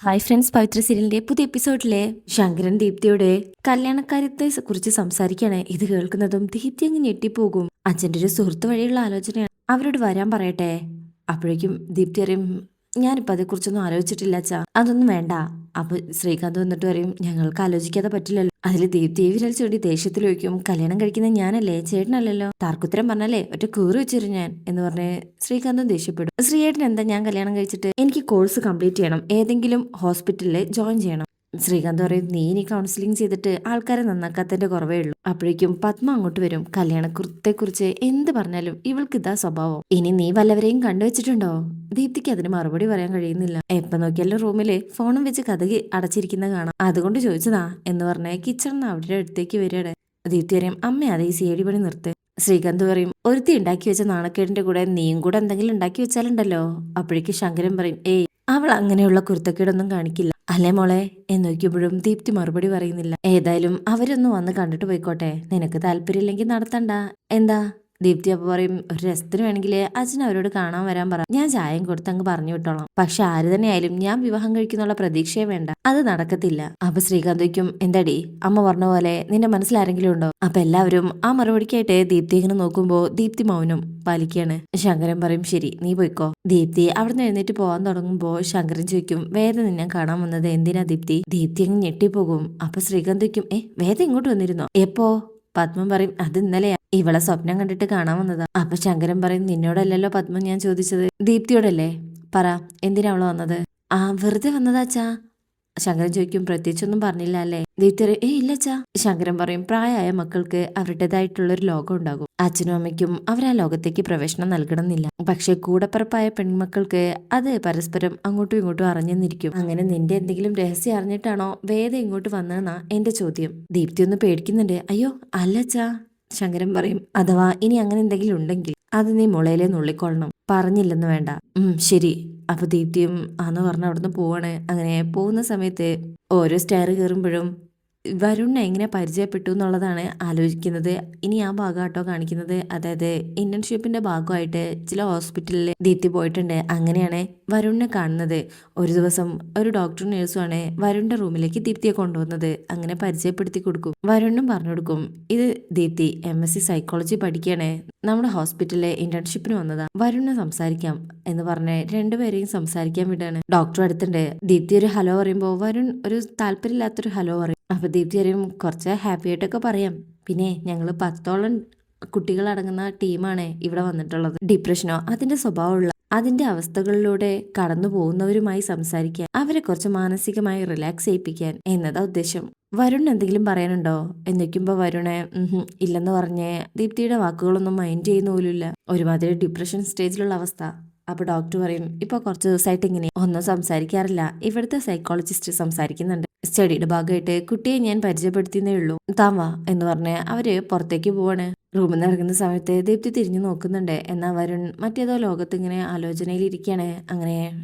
Hi friends, പവിത്ര സീരിയലിന്റെ പുതിയ എപ്പിസോഡിലെ ശങ്കരൻ ദീപ്തിയുടെ കല്യാണക്കാര്യത്തെ കുറിച്ച് സംസാരിക്കുകയാണ്. ഇത് കേൾക്കുന്നതും ദീപ്തി അങ്ങ് ഞെട്ടിപ്പോകും. അച്ഛൻ്റെ ഒരു സുഹൃത്ത് വഴിയുള്ള ആലോചനയാണ്. അവരോട് വരാൻ പറയട്ടെ. അപ്പോഴേക്കും ദീപ്തി അറിയും, ഞാനിപ്പോൾ അതേക്കുറിച്ചൊന്നും ആലോചിച്ചിട്ടില്ല അച്ഛാ, അതൊന്നും വേണ്ട. അപ്പൊ ശ്രീകാന്ത് വന്നിട്ട് പറയും, ഞങ്ങൾക്ക് ആലോചിക്കാതെ പറ്റില്ലല്ലോ. അതിൽ ദീപ്തി വിരൽ ചൂണ്ടി ദേഷ്യത്തിൽ ചോദിക്കും, കല്യാണം കഴിക്കുന്നത് ഞാനല്ലേ, ചേട്ടനല്ലല്ലോ. താർക്കുത്തരം പറഞ്ഞാലേ ഒറ്റ കൂറ് വെച്ചിരും ഞാൻ എന്ന് പറഞ്ഞ് ശ്രീകാന്തും ദേഷ്യപ്പെടും. ശ്രീയേട്ടൻ എന്താ, ഞാൻ കല്യാണം കഴിച്ചിട്ട് എനിക്ക് കോഴ്സ് കംപ്ലീറ്റ് ചെയ്യണം, ഏതെങ്കിലും ഹോസ്പിറ്റലിൽ ജോയിൻ ചെയ്യണം. ശ്രീകാന്ത് പറയും, നീ ഇനി കൗൺസിലിംഗ് ചെയ്തിട്ട് ആൾക്കാരെ നന്നാക്കാത്തതിന്റെ കുറവേ ഉള്ളൂ. അപ്പോഴേക്കും പത്മ അങ്ങോട്ട് വരും. കല്യാണക്കുറിച്ച് എന്ത് പറഞ്ഞാലും ഇവൾക്ക് ഇതാ സ്വഭാവം. ഇനി നീ വല്ലവരെയും കണ്ടുവച്ചിട്ടുണ്ടോ? ദീപ്തിക്ക് അതിന് മറുപടി പറയാൻ കഴിയുന്നില്ല. എപ്പൊ നോക്കിയാലും റൂമില് ഫോണും വെച്ച് കഥകി അടച്ചിരിക്കുന്ന കാണാം. അതുകൊണ്ട് ചോദിച്ചതാ എന്ന് പറഞ്ഞ കിച്ചണിന്ന് അവരുടെ അടുത്തേക്ക് വരികയാണ്. ദീപ്തി പറയും, അമ്മ അതേ സി പണി നിർത്ത്. ശ്രീകാന്ത് പറയും, ഒരുത്തി ഉണ്ടാക്കി വെച്ച നാണക്കേടിന്റെ കൂടെ നീയും കൂടെ എന്തെങ്കിലും ഉണ്ടാക്കി വെച്ചാലുണ്ടല്ലോ. അപ്പോഴേക്ക് ശങ്കരൻ പറയും, ഏയ് അവൾ അങ്ങനെയുള്ള കുരുത്തക്കേടൊന്നും കാണിക്കില്ല അല്ലേ മോളെ എന്ന് നോക്കിയപ്പോഴും ദീപ്തി മറുപടി പറയുന്നില്ല. ഏതായാലും അവരൊന്ന് വന്ന് കണ്ടിട്ട് പോയിക്കോട്ടെ, നിനക്ക് താല്പര്യമില്ലെങ്കിൽ നടത്തണ്ട. എന്താ? ദീപ്തി അപ്പൊ പറയും, ഒരു രസത്തിന് വേണമെങ്കിൽ അച്ഛൻ അവരോട് കാണാൻ വരാൻ പറ, ഞാൻ ചായം കൊടുത്ത് അങ്ങ് പറഞ്ഞു വിട്ടോളാം. പക്ഷെ ആര് തന്നെയായാലും ഞാൻ വിവാഹം കഴിക്കുന്നുള്ള പ്രതീക്ഷയെ വേണ്ട, അത് നടക്കത്തില്ല. അപ്പൊ ശ്രീകാന്തിക്കും, എന്താടി അമ്മ പറഞ്ഞ പോലെ നിന്റെ മനസ്സിൽ ആരെങ്കിലും ഉണ്ടോ? അപ്പൊ എല്ലാവരും ആ മറുപടിക്കായിട്ട് ദീപ്തി ഇങ്ങനെ നോക്കുമ്പോ ദീപ്തി മൗനം പാലിക്കുകയാണ്. ശങ്കരൻ പറയും, ശരി നീ പോയിക്കോ. ദീപ്തി അവിടുന്ന് എഴുന്നേറ്റ് പോകാൻ തുടങ്ങുമ്പോ ശങ്കരൻ ചോദിക്കും, വേദ നിന്നെ കാണാൻ വന്നത് എന്തിനാ ദീപ്തി? ദീപ്തി അങ്ങ് ഞെട്ടിപ്പോകും. അപ്പൊ ശ്രീകാന്തിക്കും, വേദ ഇങ്ങോട്ട് വന്നിരുന്നോ? എപ്പോ? പത്മം പറയും, അത് ഇന്നലെയാ, ഇവളെ സ്വപ്നം കണ്ടിട്ട് കാണാൻ വന്നതാ. അപ്പൊ ശങ്കരൻ പറയും, നിന്നോടല്ലല്ലോ പത്മം ഞാൻ ചോദിച്ചത്, ദീപ്തിയോടല്ലേ. പറ, എന്തിനാ അവള് വന്നത്? വെറുതെ വന്നതാച്ചാ. ശങ്കരൻ ചോദിക്കും, പ്രത്യേകിച്ചൊന്നും പറഞ്ഞില്ല അല്ലേ? ദീപ്തി ഇല്ലച്ചാ. ശങ്കരൻ പറയും, പ്രായമായ മക്കൾക്ക് അവരുടേതായിട്ടുള്ളൊരു ലോകം ഉണ്ടാകും. അച്ഛനും അമ്മയ്ക്കും അവർ ആ ലോകത്തേക്ക് പ്രവേശനം നൽകണമെന്നില്ല. പക്ഷെ കൂടപ്പിറപ്പായ പെൺമക്കൾക്ക് അത് പരസ്പരം അങ്ങോട്ടും ഇങ്ങോട്ടും അറിഞ്ഞെന്നിരിക്കും. അങ്ങനെ നിന്റെ എന്തെങ്കിലും രഹസ്യം അറിഞ്ഞിട്ടാണോ വേദ ഇങ്ങോട്ട് വന്നതെന്നാ എന്റെ ചോദ്യം. ദീപ്തി ഒന്ന് പേടിക്കുന്നുണ്ട്. അയ്യോ അല്ലച്ചാ. ശങ്കരൻ പറയും, അഥവാ ഇനി അങ്ങനെ എന്തെങ്കിലും ഉണ്ടെങ്കിൽ അത് നീ മുളയിലെ നുള്ളിക്കൊള്ളണം, പറഞ്ഞില്ലെന്ന് വേണ്ട. ശരി. അപ്പൊ ദീപ്തിയും ആന്ന് പറഞ്ഞ അവിടുന്ന് പോവാണ്. അങ്ങനെ പോകുന്ന സമയത്ത് ഓരോ സ്റ്റെയർ കയറുമ്പോഴും വരുണിനെ എങ്ങനെ പരിചയപ്പെട്ടു എന്നുള്ളതാണ് ആലോചിക്കുന്നത്. ഇനി ആ ഭാഗമാട്ടോ കാണിക്കുന്നത്. അതായത് ഇന്റേൺഷിപ്പിന്റെ ഭാഗമായിട്ട് ചില ഹോസ്പിറ്റലിൽ ദീപ്തി പോയിട്ടുണ്ട്. അങ്ങനെയാണ് വരുണിനെ കാണുന്നത്. ഒരു ദിവസം ഒരു ഡോക്ടറും നേഴ്സുമാണ് വരുണിന്റെ റൂമിലേക്ക് ദീപ്തിയെ കൊണ്ടുവന്നത്. അങ്ങനെ പരിചയപ്പെടുത്തി കൊടുക്കും. വരുണിനും പറഞ്ഞു കൊടുക്കും, ഇത് ദീപ്തി MSc സൈക്കോളജി പഠിക്കുകയാണ്, നമ്മുടെ ഹോസ്പിറ്റലിലെ ഇന്റേൺഷിപ്പിന് വന്നതാ, വരുണിനെ സംസാരിക്കാം എന്ന് പറഞ്ഞ് രണ്ടുപേരെയും സംസാരിക്കാൻ വിടാണ്. ഡോക്ടർ അടുത്തുണ്ട്. ദീപ്തി ഒരു ഹലോ പറയുമ്പോൾ വരുൺ ഒരു താല്പര്യമില്ലാത്തൊരു ഹലോ പറയും. അപ്പൊ ദീപ്തി അറിയും, കുറച്ച് ഹാപ്പി ആയിട്ടൊക്കെ പറയാം, പിന്നെ ഞങ്ങൾ 10ഓളം കുട്ടികളടങ്ങുന്ന ടീമാണ് ഇവിടെ വന്നിട്ടുള്ളത്. ഡിപ്രഷനോ അതിന്റെ സ്വഭാവമുള്ള അതിന്റെ അവസ്ഥകളിലൂടെ കടന്നു പോകുന്നവരുമായി സംസാരിക്കാൻ, അവരെ കുറച്ച് മാനസികമായി റിലാക്സ് ചെയ്യിപ്പിക്കാൻ എന്നതാ ഉദ്ദേശം. വരുൺ എന്തെങ്കിലും പറയാനുണ്ടോ എന്ന് വെക്കുമ്പോ വരുണെ ഇല്ലെന്ന് പറഞ്ഞ് ദീപ്തിയുടെ വാക്കുകളൊന്നും മൈൻഡ് ചെയ്യുന്ന പോലുമില്ല. ഒരുമാതിരി ഡിപ്രഷൻ സ്റ്റേജിലുള്ള അവസ്ഥ. അപ്പൊ ഡോക്ടർ പറയും, ഇപ്പൊ കുറച്ച് ദിവസമായിട്ട് ഇങ്ങനെ ഒന്നും സംസാരിക്കാറില്ല, ഇവിടുത്തെ സൈക്കോളജിസ്റ്റ് സംസാരിക്കുന്നുണ്ട്, സ്റ്റഡിയുടെ ഭാഗമായിട്ട് കുട്ടിയെ ഞാൻ പരിചയപ്പെടുത്തിയേ ഉള്ളൂ, താൻ വാ എന്ന് പറഞ്ഞ് അവര് പുറത്തേക്ക് പോവാണ്. റൂമിൽ നിന്ന് ഇറങ്ങുന്ന സമയത്ത് ദീപ്തി തിരിഞ്ഞു നോക്കുന്നുണ്ട്. എന്നാൽ വരുൺ മറ്റേതോ ലോകത്ത് ഇങ്ങനെ ആലോചനയിലിരിക്കുകയാണ്. അങ്ങനെ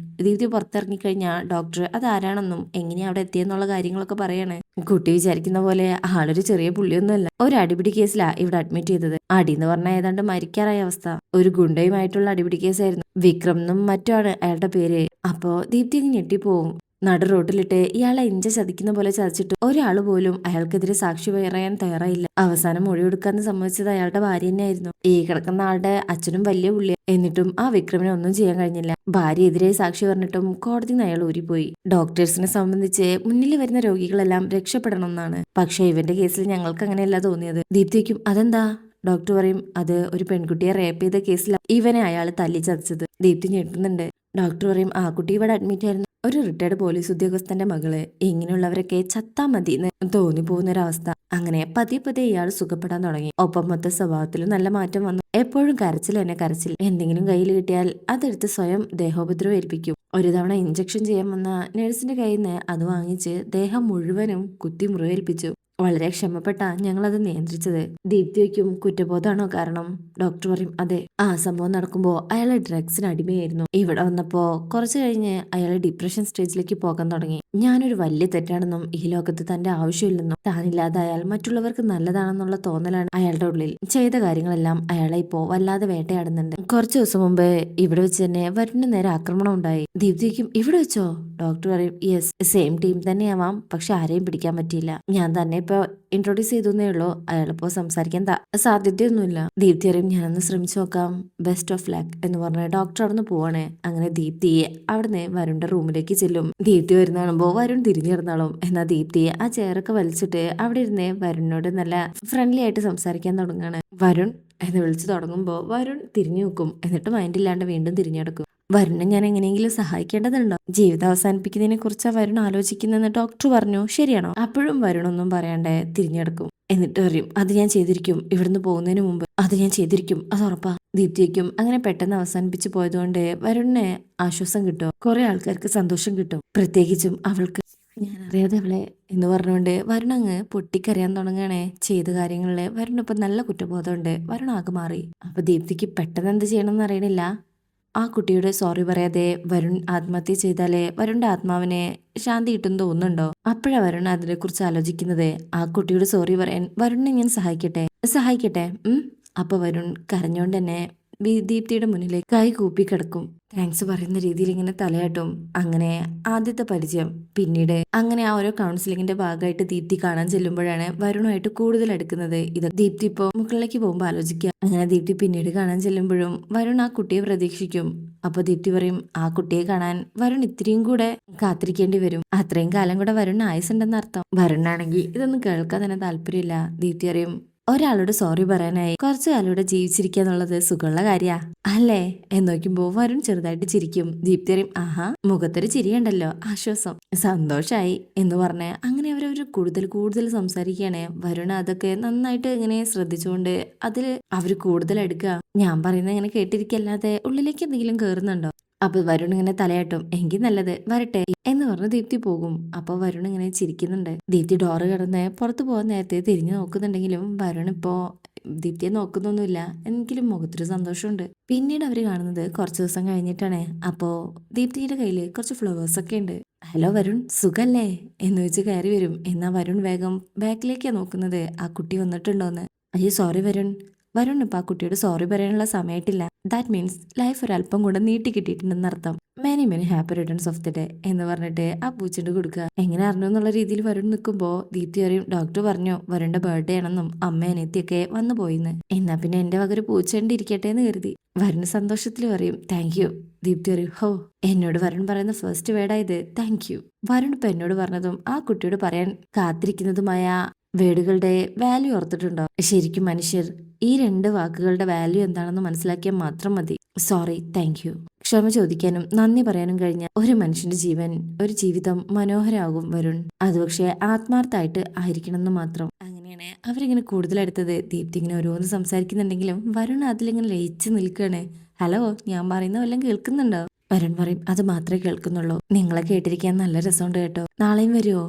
ദീപ്തി പുറത്തിറങ്ങിക്കഴിഞ്ഞാൽ ഡോക്ടർ അത് ആരാണെന്നും എങ്ങനെയാ അവിടെ എത്തിയെന്നുള്ള കാര്യങ്ങളൊക്കെ പറയാണ്. കുട്ടി വിചാരിക്കുന്ന പോലെ ആളൊരു ചെറിയ പുള്ളിയൊന്നുമല്ല. ഒരു അടിപിടി കേസിലാ ഇവിടെ അഡ്മിറ്റ് ചെയ്തത്. അടി എന്ന് പറഞ്ഞാൽ ഏതാണ്ട് മരിക്കാറായ അവസ്ഥ. ഒരു ഗുണ്ടയുമായിട്ടുള്ള അടിപിടി കേസായിരുന്നു. വിക്രം എന്നും മറ്റുമാണ് അയാളുടെ പേര്. അപ്പോ ദീപ്തി അങ്ങ് ഞെട്ടിപ്പോവും. നടു റോട്ടിലിട്ട് ഇയാളെ ഇഞ്ച ചതിക്കുന്ന പോലെ ചതിച്ചിട്ട് ഒരാൾ പോലും അയാൾക്കെതിരെ സാക്ഷി പറയാൻ തയ്യാറായില്ല. അവസാനം മൊഴി കൊടുക്കാന്ന് സമ്മതിച്ചത് അയാളുടെ ഭാര്യ തന്നെയായിരുന്നു. ഈ കിടക്കുന്ന ആളുടെ അച്ഛനും വലിയ പുള്ളിയ. എന്നിട്ടും ആ വിക്രമിനെ ഒന്നും ചെയ്യാൻ കഴിഞ്ഞില്ല. ഭാര്യ എതിരെ സാക്ഷി പറഞ്ഞിട്ടും കോടതിയിൽ അയാൾ ഊരിപ്പോയി. ഡോക്ടേഴ്സിനെ സംബന്ധിച്ച് മുന്നിൽ വരുന്ന രോഗികളെല്ലാം രക്ഷപ്പെടണമെന്നാണ്. പക്ഷെ ഇവന്റെ കേസിൽ ഞങ്ങൾക്ക് അങ്ങനെയല്ല തോന്നിയത്. ദീപ്തിക്കും അതെന്താ? ഡോക്ടർ പറയും, അത് ഒരു പെൺകുട്ടിയെ റേപ്പ് ചെയ്ത കേസിലാണ് ഇവനെ അയാൾ തല്ലി ചതച്ചത്. ദീപ്തി ഞെട്ടുന്നുണ്ട്. ഡോക്ടർ പറയും, ആ കുട്ടി ഇവിടെ അഡ്മിറ്റ് ആയിരുന്നു, ഒരു റിട്ടയർഡ് പോലീസ് ഉദ്യോഗസ്ഥന്റെ മകള്. ഇങ്ങനെയുള്ളവരൊക്കെ ചത്താ മതി എന്ന് തോന്നിപ്പോകുന്നൊരവസ്ഥ. അങ്ങനെ പതിയെ ഇയാൾ സുഖപ്പെടാൻ തുടങ്ങി. ഒപ്പം മൊത്ത സ്വഭാവത്തിലും നല്ല മാറ്റം വന്നു. എപ്പോഴും കരച്ചിൽ തന്നെ കരച്ചിൽ. എന്തെങ്കിലും കയ്യിൽ കിട്ടിയാൽ അതെടുത്ത് സ്വയം ദേഹോപദ്രവം ഏൽപ്പിക്കും. ഒരു തവണ ഇഞ്ചക്ഷൻ ചെയ്യാൻ വന്ന നഴ്സിന്റെ കയ്യിൽ നിന്ന് അത് വാങ്ങിച്ച് ദേഹം മുഴുവനും കുത്തി മുറിവേൽപ്പിച്ചു. വളരെ ക്ഷമപ്പെട്ടാ ഞങ്ങളത് നിയന്ത്രിച്ചത്. ദീപ്തിക്കും കുറ്റബോധമാണോ കാരണം? ഡോക്ടർ പറയും, അതെ. ആ സംഭവം നടക്കുമ്പോ അയാള് ഡ്രഗ്സിന് അടിമയായിരുന്നു. ഇവിടെ വന്നപ്പോ കുറച്ചു കഴിഞ്ഞ് അയാള് ഡിപ്രഷൻ ഡിപ്രഷൻ സ്റ്റേജിലേക്ക് പോകാൻ തുടങ്ങി. ഞാനൊരു വലിയ തെറ്റാണെന്നും ഈ ലോകത്ത് തന്റെ ആവശ്യമില്ലെന്നും താനില്ലാതായാൽ മറ്റുള്ളവർക്ക് നല്ലതാണെന്നുള്ള തോന്നലാണ് അയാളുടെ ഉള്ളിൽ. ചെയ്ത കാര്യങ്ങളെല്ലാം അയാളെ ഇപ്പോ വല്ലാതെ വേട്ടയാടുന്നുണ്ട്. കുറച്ചു ദിവസം മുമ്പ് ഇവിടെ വെച്ച് തന്നെ വരുണിന് നേരെ ആക്രമണം ഉണ്ടായി. ദീപ്തിക്കും ഇവിടെ വെച്ചോ? ഡോക്ടർ പറയും യെസ്, സെയിം ടീം തന്നെയാവാം, പക്ഷെ ആരെയും പിടിക്കാൻ പറ്റിയില്ല. ഞാൻ തന്നെ ഇപ്പൊ ഇൻട്രൊഡ്യൂസ് ചെയ്തേ ഉള്ളൂ. അയാളിപ്പോ സംസാരിക്കാൻ സാധ്യതയൊന്നുമില്ല. ദീപ്തി അറിയും ഞാനൊന്ന് ശ്രമിച്ചു നോക്കാം, ബെസ്റ്റ് ഓഫ് ലക്ക് എന്ന് പറഞ്ഞ ഡോക്ടർ അവിടെ നിന്ന് പോവാണേ. അങ്ങനെ ദീപ്തിയെ അവിടുന്ന് വരുണിന്റെ റൂമിലേക്ക് ചെല്ലും. ദീപ്തി വരുന്ന കാണുമ്പോ വരുൺ തിരിഞ്ഞിരുന്നാളും. എന്നാൽ ദീപ്തിയെ ആ ചെയറൊക്കെ വലിച്ചിട്ട് അവിടെ ഇരുന്ന് വരുണിനോട് നല്ല ഫ്രണ്ട്ലി ആയിട്ട് സംസാരിക്കാൻ തുടങ്ങാണ്. വരുൺ എന്ന് വിളിച്ചു തുടങ്ങുമ്പോ വരുൺ തിരിഞ്ഞു നോക്കും. എന്നിട്ട് മൈൻഡില്ലാണ്ട് വീണ്ടും തിരിഞ്ഞെടുക്കും. വരുണിനെ ഞാൻ എങ്ങനെയെങ്കിലും സഹായിക്കേണ്ടതുണ്ടോ? ജീവിതം അവസാനിപ്പിക്കുന്നതിനെ കുറിച്ചാണ് വരുൺ ആലോചിക്കുന്നതെന്ന് ഡോക്ടർ പറഞ്ഞു, ശരിയാണോ? അപ്പോഴും വരുണൊന്നും പറയാണ്ടേ തിരിഞ്ഞെടുക്കും. എന്നിട്ട് പറയും അത് ഞാൻ ചെയ്തിരിക്കും, ഇവിടുന്ന് പോകുന്നതിന് മുമ്പ് അത് ഞാൻ ചെയ്തിരിക്കും, അത് ഉറപ്പാ. ദീപ്തിക്കും അങ്ങനെ പെട്ടെന്ന് അവസാനിപ്പിച്ചു പോയതുകൊണ്ട് വരുണിനെ ആശ്വാസം കിട്ടും. കുറെ ആൾക്കാർക്ക് സന്തോഷം കിട്ടും, പ്രത്യേകിച്ചും അവൾക്ക്. ഞാൻ അറിയാതെ അവളെ എന്ന് പറഞ്ഞുകൊണ്ട് വരുൺ അങ്ങ് പൊട്ടിക്കരയാൻ തുടങ്ങുകയാണേ. ചെയ്ത കാര്യങ്ങളില് വരുണിപ്പം നല്ല കുറ്റബോധമുണ്ട്. വരുൺ ആകെ മാറി. അപ്പൊ ദീപ്തിക്ക് പെട്ടെന്ന് എന്ത് ചെയ്യണമെന്ന് അറിയണില്ല. ആ കുട്ടിയുടെ സോറി പറയാതെ വരുൺ ആത്മഹത്യ ചെയ്താലേ വരുണിന്റെ ആത്മാവിനെ ശാന്തി കിട്ടുമെന്ന് തോന്നുന്നുണ്ടോ? അപ്പോഴാ വരുൺ അതിനെ കുറിച്ച് ആലോചിക്കുന്നത്. ആ കുട്ടിയുടെ സോറി പറയാൻ വരുണിനെ ഞാൻ സഹായിക്കട്ടെ. അപ്പൊ വരുൺ കരഞ്ഞോണ്ട് തന്നെ ദീപ്തിയുടെ മുന്നിലേക്ക് കൈ കൂപ്പി കിടക്കും. താങ്ക്സ് പറയുന്ന രീതിയിൽ ഇങ്ങനെ തലയാട്ടും. അങ്ങനെ ആദ്യത്തെ പരിചയം. പിന്നീട് അങ്ങനെ ആ ഓരോ കൗൺസിലിങ്ങിന്റെ ഭാഗമായിട്ട് ദീപ്തി കാണാൻ ചെല്ലുമ്പോഴാണ് വരുണുമായിട്ട് കൂടുതൽ എടുക്കുന്നത്. ഇത് ദീപ്തി ഇപ്പോ മുകളിലേക്ക് പോകുമ്പോൾ ആലോചിക്കുക. അങ്ങനെ ദീപ്തി പിന്നീട് കാണാൻ ചെല്ലുമ്പോഴും വരുൺ ആ കുട്ടിയെ പ്രതീക്ഷിക്കും. അപ്പൊ ദീപ്തി പറയും ആ കുട്ടിയെ കാണാൻ വരുൺ ഇത്രയും കൂടെ കാത്തിരിക്കേണ്ടി വരും. അത്രയും കാലം കൂടെ വരുൺ ആയുസുണ്ടെന്ന് അർത്ഥം. വരുണാണെങ്കിൽ ഇതൊന്നും കേൾക്കാൻ തന്നെ താല്പര്യമില്ല. ദീപ്തി അറിയും ഒരാളോട് സോറി പറയാനായി കുറച്ചു കാലം ഇവിടെ ജീവിച്ചിരിക്കുക എന്നുള്ളത് സുഖമുള്ള കാര്യാ അല്ലേ എന്ന് നോക്കുമ്പോ വരുൺ ചെറുതായിട്ട് ചിരിക്കും. ദീപ്തി അറിയും ആഹാ, മുഖത്തൊരു ചിരിയുണ്ടല്ലോ, ആശ്വാസം, സന്തോഷായി എന്ന് പറഞ്ഞ് അങ്ങനെ അവരവർ കൂടുതൽ സംസാരിക്കുകയാണ്. വരുൺ അതൊക്കെ നന്നായിട്ട് ഇങ്ങനെ ശ്രദ്ധിച്ചുകൊണ്ട് അതിൽ അവർ കൂടുതൽ എടുക്കുക. ഞാൻ പറയുന്നത് ഇങ്ങനെ കേട്ടിരിക്കല്ലാതെ ഉള്ളിലേക്ക് എന്തെങ്കിലും കേറുന്നുണ്ടോ? അപ്പൊ വരുൺ ഇങ്ങനെ തലയാട്ടും. എങ്കിൽ നല്ലത്, വരട്ടെ എന്ന് പറഞ്ഞ് ദീപ്തി പോകും. അപ്പൊ വരുൺ ഇങ്ങനെ ചിരിക്കുന്നുണ്ട്. ദീപ്തി ഡോറ് കിടന്ന് പുറത്തു പോകാൻ നേരത്തെ തിരിഞ്ഞു നോക്കുന്നുണ്ടെങ്കിലും വരുൺ ഇപ്പോ ദീപ്തിയെ നോക്കുന്നൊന്നുമില്ല. എങ്കിലും മുഖത്തൊരു സന്തോഷമുണ്ട്. പിന്നീട് അവര് കാണുന്നത് കുറച്ചു ദിവസം കഴിഞ്ഞിട്ടാണ്. അപ്പോ ദീപ്തിയുടെ കയ്യില് കുറച്ച് ഫ്ലവേഴ്സ് ഒക്കെ ഉണ്ട്. ഹലോ വരുൺ, സുഖല്ലേ എന്ന് വെച്ച് കയറി വരും. എന്നാ വരുൺ വേഗം ബാക്കിലേക്കാ നോക്കുന്നത്, ആ കുട്ടി വന്നിട്ടുണ്ടോന്ന്. അയ്യോ സോറി വരുൺ ഇപ്പൊ ആ കുട്ടിയോട് സോറി പറയാനുള്ള സമയമായിട്ടില്ല. ദാറ്റ് മീൻസ് ലൈഫ് ഒരല്പം കൂടെ നീട്ടി കിട്ടിയിട്ടുണ്ടെന്ന് അർത്ഥം. Many happy returns of the day എന്ന് പറഞ്ഞിട്ട് ആ പൂച്ചെണ്ട് കൊടുക്കുക. എങ്ങനെ അറിഞ്ഞു എന്നുള്ള രീതിയിൽ വരുൺ നിൽക്കുമ്പോ ദീപ്തി പറയും ഡോക്ടർ പറഞ്ഞു വരുണിന്റെ ബർത്ത്ഡേ ആണെന്നും അമ്മ അനിയത്തിയൊക്കെ വന്നു പോയിന്ന്. എന്നാ പിന്നെ എന്റെ വകര് പൂച്ചെണ്ട് ഇരിക്കട്ടെ എന്ന് കരുതി. വരുൺ സന്തോഷത്തിൽ പറയും താങ്ക് യു. ദീപ്തി പറയും ഹോ, എന്നോട് വരുൺ പറയുന്ന ഫസ്റ്റ് വേർഡായത് താങ്ക് യു. വരുൺ ഇപ്പൊ എന്നോട് പറഞ്ഞതും ആ കുട്ടിയോട് പറയാൻ കാത്തിരിക്കുന്നതുമായ വേർഡുകളുടെ വാല്യൂ ഓർത്തിട്ടുണ്ടോ? ശരിക്കും മനുഷ്യർ ഈ രണ്ട് വാക്കുകളുടെ വാല്യൂ എന്താണെന്ന് മനസ്സിലാക്കിയാൽ മാത്രം മതി. Sorry, thank you. ക്ഷമ ചോദിക്കാനും നന്ദി പറയാനും കഴിഞ്ഞ ഒരു മനുഷ്യന്റെ ഒരു ജീവിതം മനോഹരാകും വരുൺ. അത് പക്ഷേ ആത്മാർത്ഥമായിട്ട് ആയിരിക്കണം എന്ന് മാത്രം. അങ്ങനെയാണ് അവരിങ്ങനെ കൂടുതലെടുത്തത്. ദീപ്തി ഇങ്ങനെ ഓരോന്ന് സംസാരിക്കുന്നുണ്ടെങ്കിലും വരുൺ അതിലിങ്ങനെ ലയിച്ചു നിൽക്കുകയാണ്. ഹലോ, ഞാൻ പറയുന്ന വല്ലതും കേൾക്കുന്നുണ്ടോ? വരുൺ പറയും അത് മാത്രമേ കേൾക്കുന്നുള്ളൂ. നിങ്ങളെ കേട്ടിരിക്കാൻ നല്ല രസമുണ്ട് കേട്ടോ, നാളെയും വരുമോ?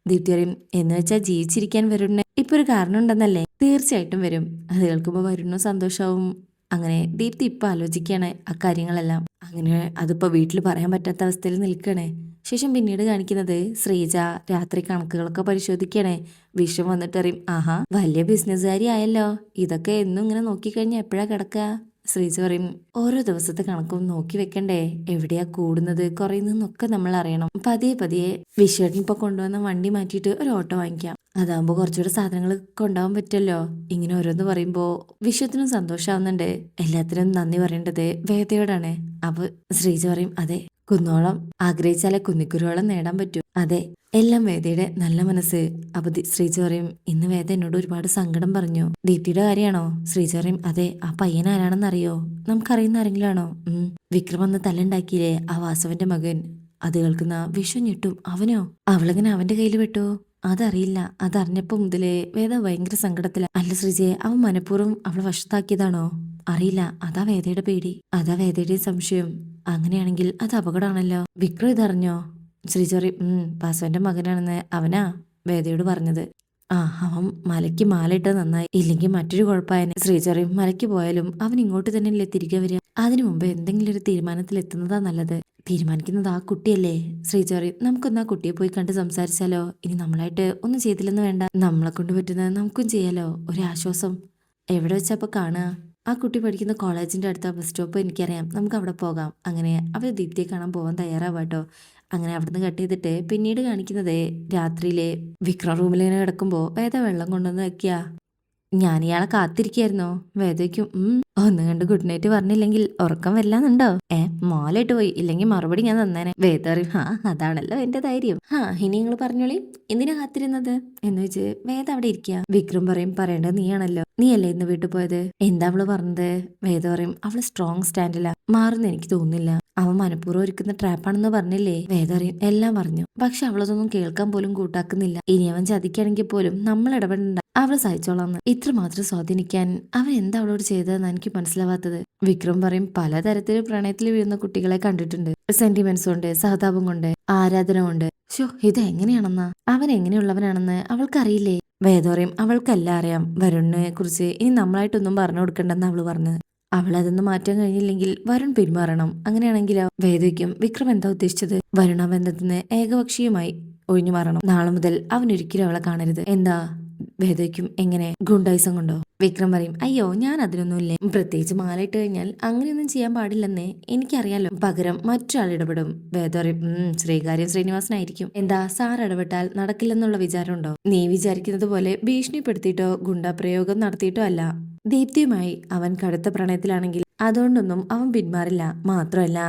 ദീപ്തി പറയും എന്ന് വെച്ചാൽ ജീവിച്ചിരിക്കാൻ വരുണിന് ഇപ്പൊ ഒരു കാരണം ഉണ്ടെന്നല്ലേ? തീർച്ചയായിട്ടും വരും. അത് കേൾക്കുമ്പോൾ വരുണും സന്തോഷവും. അങ്ങനെ ദീപ്തി ഇപ്പൊ ആലോചിക്കുകയാണ് ആ കാര്യങ്ങളെല്ലാം. അങ്ങനെ അതിപ്പോ വീട്ടിൽ പറയാൻ പറ്റാത്ത അവസ്ഥയിൽ നിൽക്കണേ. ശേഷം പിന്നീട് കാണിക്കുന്നത് ശ്രീജ രാത്രി കണക്കുകളൊക്കെ പരിശോധിക്കണേ. വിഷം വന്നിട്ട് അറിയും ആഹാ, വലിയ ബിസിനസ്സുകാരി ആയല്ലോ. ഇതൊക്കെ എന്നും ഇങ്ങനെ നോക്കിക്കഴിഞ്ഞാൽ എപ്പോഴാ കിടക്കുക? ശ്രീജ പറയും ഓരോ ദിവസത്തെ കണക്കും നോക്കി വെക്കണ്ടേ, എവിടെയാ കൂടുന്നത് കുറയുന്നതൊക്കെ നമ്മൾ അറിയണം. പതിയെ വിശ്വേട്ടൻ ഇപ്പൊ കൊണ്ടുവന്ന വണ്ടി മാറ്റിയിട്ട് ഒരു ഓട്ടോ വാങ്ങിക്കാം. അതാകുമ്പോ കുറച്ചുകൂടെ സാധനങ്ങൾ കൊണ്ടുപോകാൻ പറ്റുമല്ലോ. ഇങ്ങനെ ഓരോന്ന് പറയുമ്പോ വിശ്വത്തിനും സന്തോഷാവുന്നുണ്ട്. എല്ലാത്തിനും നന്ദി പറയേണ്ടത് വേദയോടാണ്. അപ്പൊ ശ്രീജ പറയും അതെ, കുന്നോളം ആഗ്രഹിച്ചാലേ കുന്നിക്കുരുവോളം നേടാൻ പറ്റൂ. അതെ, എല്ലാം വേദയുടെ നല്ല മനസ്സ്. അപ്പൊ ശ്രീജ പറയും ഇന്ന് വേദ എന്നോട് ഒരുപാട് സങ്കടം പറഞ്ഞു. ദീപ്തിയുടെ കാര്യമാണോ? ശ്രീജ പറയും അതെ. ആ പയ്യൻ ആരാണെന്ന് അറിയോ? നമുക്കറിയുന്ന ആരെങ്കിലും ആണോ? വിക്രം അന്ന് തല്ലുണ്ടാക്കിയില്ലേ, ആ വാസവന്റെ മകൻ. അത് കേൾക്കുന്ന വിശ്വം ഞെട്ടും. അവനോ? അവളെങ്ങനെ അവന്റെ കയ്യിൽ പെട്ടോ? അതറിയില്ല. അതറിഞ്ഞപ്പോ മുതലേ വേദ ഭയങ്കര സങ്കടത്തില. അല്ല ശ്രീജയെ, അവൻ മനഃപൂർവ്വം അവളെ വശത്താക്കിയതാണോ? അറിയില്ല. അതാ വേദയുടെ പേടി, അതാ വേദയുടെ സംശയം. അങ്ങനെയാണെങ്കിൽ അത് അപകടമാണല്ലോ. വിക്രം ഇതറിഞ്ഞോ? ശ്രീജറി വാസുവിന്റെ മകനാണെന്ന് അവനാ വേദയോട് പറഞ്ഞത്. ആ, അവൻ മലയ്ക്ക് മാലയിട്ടത് നന്നായി, ഇല്ലെങ്കിൽ മറ്റൊരു കുഴപ്പമായനെ. ശ്രീജറി മലയ്ക്ക് പോയാലും അവൻ ഇങ്ങോട്ട് തന്നെയല്ലേ തിരികെ വരിക. അതിനു മുമ്പ് എന്തെങ്കിലും ഒരു തീരുമാനത്തിൽ എത്തുന്നതാ നല്ലത്. തീരുമാനിക്കുന്നത് ആ കുട്ടിയല്ലേ. ശ്രീജ പറയും, നമുക്കൊന്ന് ആ കുട്ടിയെ പോയി കണ്ട് സംസാരിച്ചാലോ? ഇനി നമ്മളായിട്ട് ഒന്നും ചെയ്തില്ലെന്ന് വേണ്ട, നമ്മളെ കൊണ്ട് പറ്റുന്നത് നമുക്കും ചെയ്യാലോ. ഒരു ആശ്വാസം. എവിടെ വെച്ചപ്പോ കാണുക? ആ കുട്ടി പഠിക്കുന്ന കോളേജിന്റെ അടുത്ത ബസ് സ്റ്റോപ്പ് എനിക്കറിയാം, നമുക്ക് അവിടെ പോകാം. അങ്ങനെ അവർ ദീപ്തിയെ കാണാൻ പോകാൻ തയ്യാറാവാട്ടോ. അങ്ങനെ അവിടുന്ന് കട്ട് ചെയ്തിട്ട് പിന്നീട് കാണിക്കുന്നത് രാത്രിയിലെ വിക്രം റൂമിൽ ഇങ്ങനെ കിടക്കുമ്പോ വേദ വെള്ളം കൊണ്ടുവന്ന് വെക്കുക. ഞാൻ ഇയാളെ കാത്തിരിക്കായിരുന്നോ? വേദയ്ക്കും ഒന്ന് കണ്ട് ഗുഡ് നൈറ്റ് പറഞ്ഞില്ലെങ്കിൽ ഉറക്കം വല്ലാന്നുണ്ടോ? മോലിട്ട് പോയി, ഇല്ലെങ്കിൽ മറുപടി ഞാൻ തന്നേനെ. വേദ പറയും, അതാണല്ലോ എന്റെ ധൈര്യം. ഇനി നിങ്ങൾ പറഞ്ഞോളി, എന്തിനാ കാത്തിരുന്നത് എന്ന് വെച്ച് വേദ അവിടെ ഇരിക്കുക. വിക്രം പറയും, പറയേണ്ടത് നീയാണല്ലോ, നീയല്ലേ ഇന്ന് വീട്ടിൽ പോയത്? എന്താ അവള് പറഞ്ഞത്? വേദ പറയും, അവള് സ്ട്രോങ് സ്റ്റാൻഡിലാ, മാറുന്ന എനിക്ക് തോന്നുന്നില്ല. അവൻ മനഃപൂർവ്വം ഒരുക്കുന്ന ട്രാപ്പാണെന്ന് പറഞ്ഞില്ലേ? വേദ അറിയും, എല്ലാം പറഞ്ഞു. പക്ഷെ അവളതൊന്നും കേൾക്കാൻ പോലും കൂട്ടാക്കുന്നില്ല. ഇനി അവൻ ചതിക്കാണെങ്കിൽ പോലും നമ്മൾ ഇടപെടണ്ട, അവള് സഹിച്ചോളാന്ന്. ഇത്രമാത്രം സ്വാധീനിക്കാൻ അവൻ എന്താ അവളോട് ചെയ്തതെന്ന് എനിക്ക് മനസ്സിലാവാത്തത്. വിക്രം പറയും, പലതരത്തിൽ പ്രണയത്തിൽ വീഴുന്ന കുട്ടികളെ കണ്ടിട്ടുണ്ട്. സെന്റിമെന്റ്സ് കൊണ്ട്, സഹതാപം കൊണ്ട്, ആരാധന കൊണ്ട്. ഇത് എങ്ങനെയാണെന്നാ? അവൻ എങ്ങനെയുള്ളവനാണെന്ന് അവൾക്കറിയില്ലേ? വേദ പറയും, അവൾക്കെല്ലാം അറിയാം. വരുണിനെ കുറിച്ച് ഇനി നമ്മളായിട്ടൊന്നും പറഞ്ഞു കൊടുക്കണ്ടെന്ന് അവള് പറഞ്ഞത്. അവളതൊന്നും മാറ്റാൻ കഴിഞ്ഞില്ലെങ്കിൽ വരുൺ പിന്മാറണം. അങ്ങനെയാണെങ്കിലോ? വേദിക്കും വിക്രം എന്താ ഉദ്ദേശിച്ചത്? വരുണ ബന്ധത്തിന് ഏകപക്ഷീയമായി ഒഴിഞ്ഞു മാറണം. നാളെ മുതൽ അവൻ ഒരിക്കലും അവളെ കാണരുത്. എന്താ? വേദയ്ക്കും എങ്ങനെ? ഗുണ്ടായിസം കൊണ്ടോ? വിക്രം പറയും, അയ്യോ ഞാൻ അതിനൊന്നുമില്ലേ. പ്രത്യേകിച്ച് മാലയിട്ട് കഴിഞ്ഞാൽ അങ്ങനെയൊന്നും ചെയ്യാൻ പാടില്ലെന്നേ എനിക്കറിയാലോ. പകരം മറ്റൊരാൾ ഇടപെടും. വേദ പറയും, ശ്രീകാര്യം ശ്രീനിവാസനായിരിക്കും. എന്താ സാർ ഇടപെട്ടാൽ നടക്കില്ലെന്നുള്ള വിചാരമുണ്ടോ? നീ വിചാരിക്കുന്നത് പോലെ ഭീഷണിപ്പെടുത്തിയിട്ടോ ഗുണ്ടാപ്രയോഗം നടത്തിയിട്ടോ അല്ല. ദീപ്തിയുമായി അവൻ കടുത്ത പ്രണയത്തിലാണെങ്കിൽ അതുകൊണ്ടൊന്നും അവൻ പിന്മാറില്ല. മാത്രമല്ല,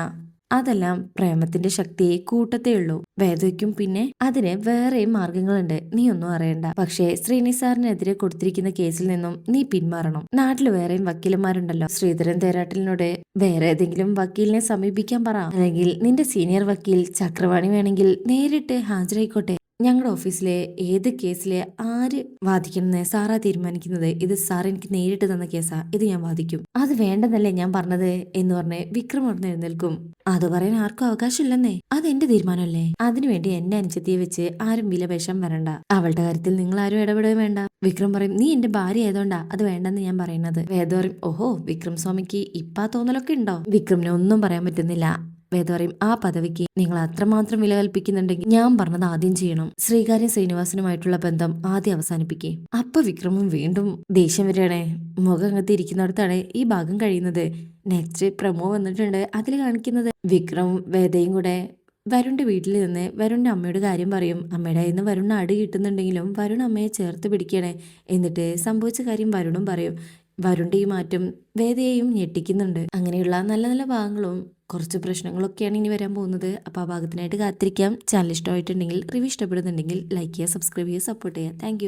അതെല്ലാം പ്രേമത്തിന്റെ ശക്തിയെ കൂട്ടത്തേ ഉള്ളൂ. വേദയ്ക്കും പിന്നെ അതിന് വേറെയും മാർഗങ്ങളുണ്ട്, നീ ഒന്നും അറിയണ്ട. പക്ഷേ ശ്രീനിസാറിനെതിരെ കൊടുത്തിരിക്കുന്ന കേസിൽ നിന്നും നീ പിന്മാറണം. നാട്ടിൽ വേറെയും വക്കീലന്മാരുണ്ടല്ലോ. ശ്രീധരൻ തേരാട്ടിലിനോട് വേറെ ഏതെങ്കിലും വക്കീലിനെ സമീപിക്കാൻ പറ. അല്ലെങ്കിൽ നിന്റെ സീനിയർ വക്കീൽ ചക്രവാണി വേണമെങ്കിൽ നേരിട്ട് ഹാജരായിക്കോട്ടെ. ഞങ്ങളുടെ ഓഫീസിലെ ഏത് കേസിലെ ആര് വാദിക്കണമെന്ന് സാറാ തീരുമാനിക്കുന്നത്. ഇത് സാർ എനിക്ക് നേരിട്ട് തന്ന കേസാ, ഇത് ഞാൻ വാദിക്കും. അത് വേണ്ടെന്നല്ലേ ഞാൻ പറഞ്ഞത് എന്ന് പറഞ്ഞ് വിക്രം ഉടനെ എഴുന്നേൽക്കും. അത് പറയാൻ ആർക്കും അവകാശമില്ലെന്നേ, അത് എന്റെ തീരുമാനമല്ലേ. അതിനുവേണ്ടി എന്റെ അനുജത്തിയെ വെച്ച് ആരും വിലപേശം വരണ്ട. അവളുടെ കാര്യത്തിൽ നിങ്ങൾ ആരും ഇടപെടുകയും വേണ്ട. വിക്രം പറയും, നീ എന്റെ ഭാര്യ ആയതുകൊണ്ടാ അത് വേണ്ടെന്ന് ഞാൻ പറയുന്നത്. വേദ പറയും, ഓഹോ വിക്രം സ്വാമിക്ക് ഇപ്പാ തോന്നലൊക്കെ ഉണ്ടോ? വിക്രമിന് ഒന്നും പറയാൻ പറ്റുന്നില്ല. വേദ പറയും, ആ പദവിക്ക് നിങ്ങൾ അത്രമാത്രം വില കൽപ്പിക്കുന്നുണ്ടെങ്കിൽ ഞാൻ പറഞ്ഞത് ആദ്യം ചെയ്യണം. ശ്രീകാര്യം ശ്രീനിവാസനുമായിട്ടുള്ള ബന്ധം ആദ്യം അവസാനിപ്പിക്കേ. അപ്പൊ വിക്രമും വീണ്ടും ദേഷ്യം വരികയാണേ. മുഖം അങ്ങത്ത് ഇരിക്കുന്നിടത്താണ് ഈ ഭാഗം കഴിയുന്നത്. നെക്സ്റ്റ് പ്രമോ വന്നിട്ടുണ്ട്. അതിൽ കാണിക്കുന്നത് വിക്രമും വേദയും കൂടെ വരുണിന്റെ വീട്ടിൽ നിന്ന് വരുണിന്റെ അമ്മയുടെ കാര്യം പറയും. അമ്മയുടെ കയ്യിൽ നിന്ന് വരുണിന് അടി കിട്ടുന്നുണ്ടെങ്കിലും വരുൺ അമ്മയെ ചേർത്ത് പിടിക്കണേ. എന്നിട്ട് സംഭവിച്ച കാര്യം വരുണും പറയും. വരുണിന്റെ ഈ മാറ്റം വേദയെയും ഞെട്ടിക്കുന്നുണ്ട്. അങ്ങനെയുള്ള നല്ല നല്ല ഭാഗങ്ങളും കുറച്ച് പ്രശ്നങ്ങളൊക്കെയാണ് ഇനി വരാൻ പോകുന്നത്. അപ്പോൾ ആ ഭാഗത്തിനായിട്ട് കാത്തിരിക്കാം. ചാനൽ ഇഷ്ടമായിട്ടുണ്ടെങ്കിൽ, റിവ്യൂ ഇഷ്ടപ്പെടുന്നുണ്ടെങ്കിൽ ലൈക്ക് ചെയ്യുക, സബ്സ്ക്രൈബ് ചെയ്യുക, സപ്പോർട്ട് ചെയ്യുക. താങ്ക്